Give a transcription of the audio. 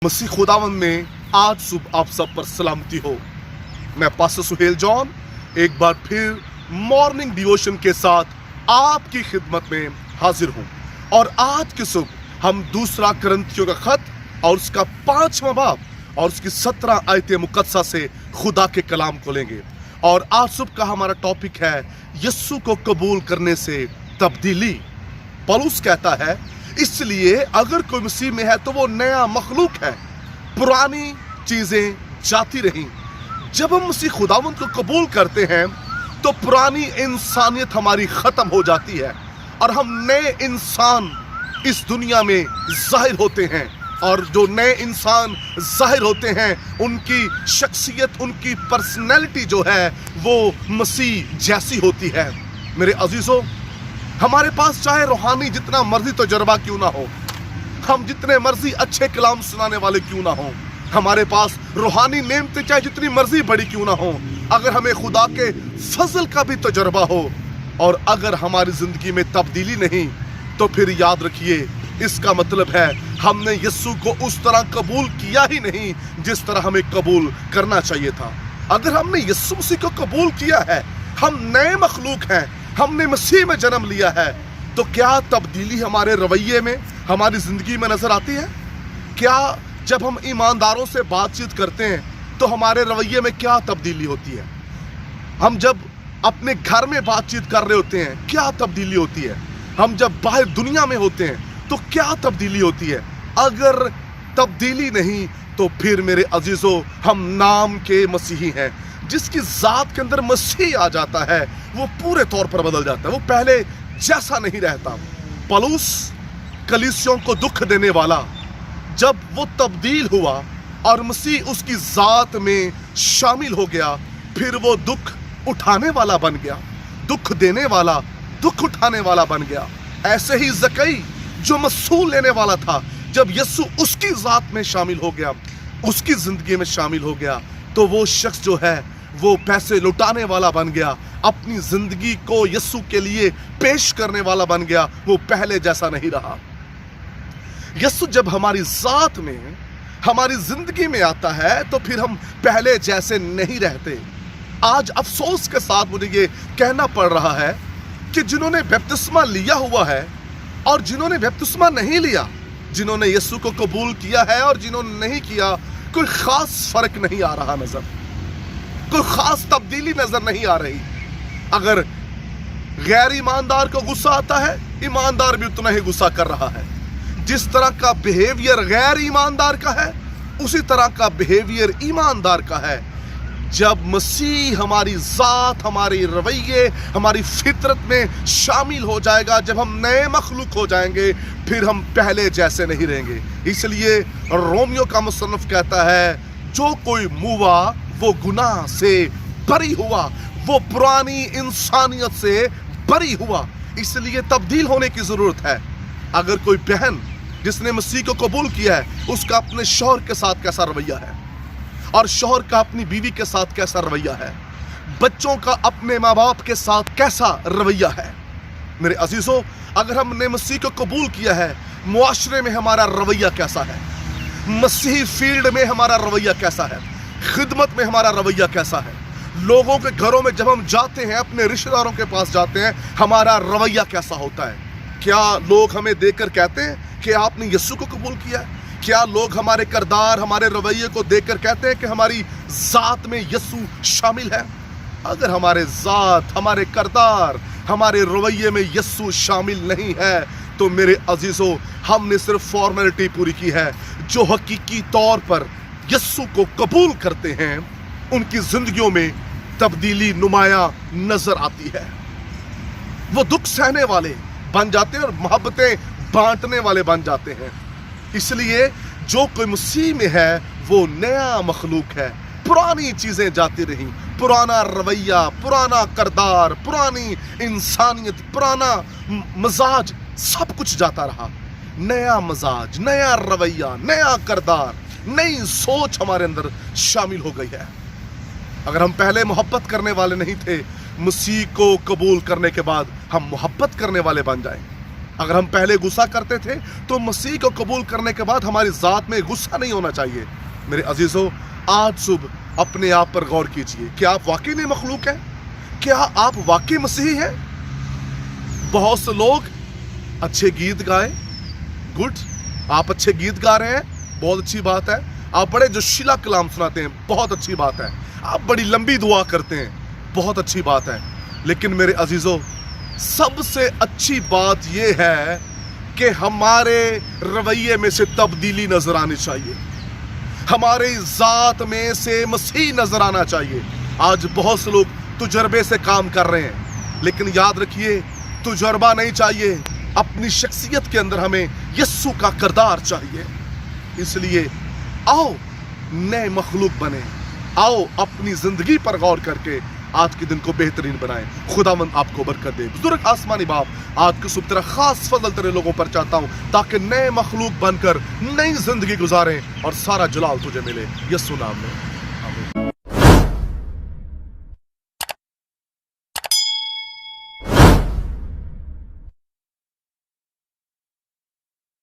मसीह खुदावंद में आज सुबह आप सब पर सलामती हो। मैं पास्टर सुहेल जॉन एक बार फिर मॉर्निंग डिवोशन के साथ आपकी खिदमत में हाजिर हूँ। और आज की सुबह हम दूसरा करंथियों का खत और उसका 5वां बाब और उसकी 17 आयतें मुकद्दसा से खुदा के कलाम को लेंगे। और आज सुबह का हमारा टॉपिक है यीशु को कबूल करने से तब्दीली। पौलुस कहता है, इसलिए अगर कोई मसीह में है तो वो नया मखलूक है, पुरानी चीजें जाती रहीं। जब हम मसीह खुदावंद को कबूल करते हैं तो पुरानी इंसानियत हमारी खत्म हो जाती है और हम नए इंसान इस दुनिया में जाहिर होते हैं। और जो नए इंसान जाहिर होते हैं उनकी शख्सियत, उनकी पर्सनैलिटी जो है वो मसीह जैसी होती है। मेरे अजीजों, हमारे पास चाहे रूहानी जितना मर्जी तजर्बा क्यों ना हो, हम जितने मर्जी अच्छे कलाम सुनाने वाले क्यों ना हो, हमारे पास रूहानी नेमतें चाहे जितनी मर्जी बड़ी क्यों ना हो, अगर हमें खुदा के फजल का भी तजर्बा हो और अगर हमारी जिंदगी में तब्दीली नहीं, तो फिर याद रखिए इसका मतलब है हमने यीशु को उस तरह कबूल किया ही नहीं जिस तरह हमें कबूल करना चाहिए था। अगर हमने यीशु मसीह को कबूल किया है, हम नए मखलूक हैं, हमने मसीह में जन्म लिया है, तो क्या तब्दीली हमारे रवैये में, हमारी जिंदगी में नजर आती है? क्या जब हम ईमानदारों से बातचीत करते हैं तो हमारे रवैये में क्या तब्दीली होती है? हम जब अपने घर में बातचीत कर रहे होते हैं क्या तब्दीली होती है? हम जब बाहर दुनिया में होते हैं तो क्या तब्दीली होती है? अगर तब्दीली नहीं तो फिर मेरे अजीजों हम नाम के मसीही हैं। जिसकी जात के अंदर मसीह आ जाता है वो पूरे तौर पर बदल जाता है, वो पहले जैसा नहीं रहता। पौलुस कलीसियों को दुख देने वाला जब वो तब्दील हुआ और मसीह उसकी जात में शामिल हो गया, फिर वो दुख उठाने वाला बन गया, दुख देने वाला, दुख उठाने वाला बन गया। ऐसे ही जकई जो मसूल लेने वाला था, जब यीशु उसकी जात में शामिल हो गया, उसकी जिंदगी में शामिल हो गया, तो वो शख्स जो है वो पैसे लुटाने वाला बन गया, अपनी जिंदगी को यीशु के लिए पेश करने वाला बन गया, वो पहले जैसा नहीं रहा। यीशु जब हमारी जात में, हमारी जिंदगी में आता है तो फिर हम पहले जैसे नहीं रहते। आज अफसोस के साथ मुझे ये कहना पड़ रहा है कि जिन्होंने बपतिस्मा लिया हुआ है और जिन्होंने बपतिस्मा नहीं लिया, जिन्होंने यीशु को कबूल किया है और जिन्होंने नहीं किया, कोई खास फर्क नहीं आ रहा नजर, कोई खास तब्दीली नजर नहीं आ रही। अगर गैर ईमानदार को गुस्सा आता है, ईमानदार भी उतना ही गुस्सा कर रहा है। जिस तरह का बिहेवियर गैर ईमानदार का है उसी तरह का बिहेवियर ईमानदार का है। जब मसीह हमारी जात, हमारी रवैये, हमारी फितरत में शामिल हो जाएगा, जब हम नए मखलूक हो जाएंगे, फिर हम पहले जैसे नहीं रहेंगे। इसलिए रोमियो का मुसन्निफ कहता है, जो कोई मुआ वो गुनाह से बरी हुआ, वो पुरानी इंसानियत से बरी हुआ। इसलिए तब्दील होने की जरूरत है। अगर कोई बहन जिसने मसीह को कबूल किया है, उसका अपने शौहर के साथ कैसा रवैया है और शौहर का अपनी बीवी के साथ कैसा रवैया है, बच्चों का अपने माँ बाप के साथ कैसा रवैया है। मेरे अजीजों, अगर हमने मसीह को कबूल किया है, मुआशरे में हमारा रवैया कैसा है, मसीही फील्ड में हमारा रवैया कैसा है, खिदमत में हमारा रवैया कैसा है, लोगों के घरों में जब हम जाते हैं, अपने रिश्तेदारों के पास जाते हैं, हमारा रवैया कैसा होता है? क्या लोग हमें देखकर कहते हैं कि आपने यीशु को कबूल किया है? क्या लोग हमारे किरदार, हमारे रवैये को देखकर कहते हैं कि हमारी जात में यीशु शामिल है? अगर हमारे जात, हमारे किरदार, हमारे रवैये में यीशु शामिल नहीं है तो मेरे अजीजों, हमने सिर्फ फॉर्मेलिटी पूरी की है। जो हकीकी तौर पर यीशु को कबूल करते हैं उनकी जिंदगियों में तब्दीली नुमाया नजर आती है। वो दुख सहने वाले बन जाते हैं और मोहब्बतें बांटने वाले बन जाते हैं। इसलिए जो कोई मसीह में है वो नया मखलूक है। पुरानी चीजें जाती रहीं, पुराना रवैया, पुराना किरदार, पुरानी इंसानियत, पुराना मजाज, सब कुछ जाता रहा। नया मजाज, नया रवैया, नया किरदार, नई सोच हमारे अंदर शामिल हो गई है। अगर हम पहले मोहब्बत करने वाले नहीं थे, मसीह को कबूल करने के बाद हम मोहब्बत करने वाले बन जाएं। اگر ہم پہلے غصہ کرتے تھے تو مسیح کو قبول کرنے کے بعد ہماری ذات میں غصہ نہیں ہونا چاہیے۔ میرے عزیزو، آج صبح اپنے آپ پر غور کیجئے، کیا آپ واقعی نئی مخلوق ہیں؟ کیا آپ واقعی مسیحی ہیں؟ بہت سے لوگ اچھے گیت گائے، گڈ، آپ اچھے گیت گا رہے ہیں، بہت اچھی بات ہے۔ آپ بڑے جوشیلا کلام سناتے ہیں، بہت اچھی بات ہے۔ آپ بڑی لمبی دعا کرتے ہیں، بہت اچھی بات ہے۔ لیکن میرے عزیزو، سب سے اچھی بات یہ ہے کہ ہمارے رویے میں سے تبدیلی نظر آنی چاہیے، ہمارے ذات میں سے مسیح نظر آنا چاہیے۔ آج بہت سے لوگ تجربے سے کام کر رہے ہیں، لیکن یاد رکھیے، تجربہ نہیں چاہیے، اپنی شخصیت کے اندر ہمیں یسوع کا کردار چاہیے۔ اس لیے آؤ نئے مخلوق بنیں، آؤ اپنی زندگی پر غور کر کے آج کے دن کو بہترین بنائیں۔ خداوند آپ کو برکت دے۔ بزرگ آسمانی باپ، آج کے صبح تیرا خاص فضل تیرے لوگوں پر چاہتا ہوں تاکہ نئے مخلوق بن کر نئی زندگی گزاریں اور سارا جلال تجھے ملے، یسوع نام میں۔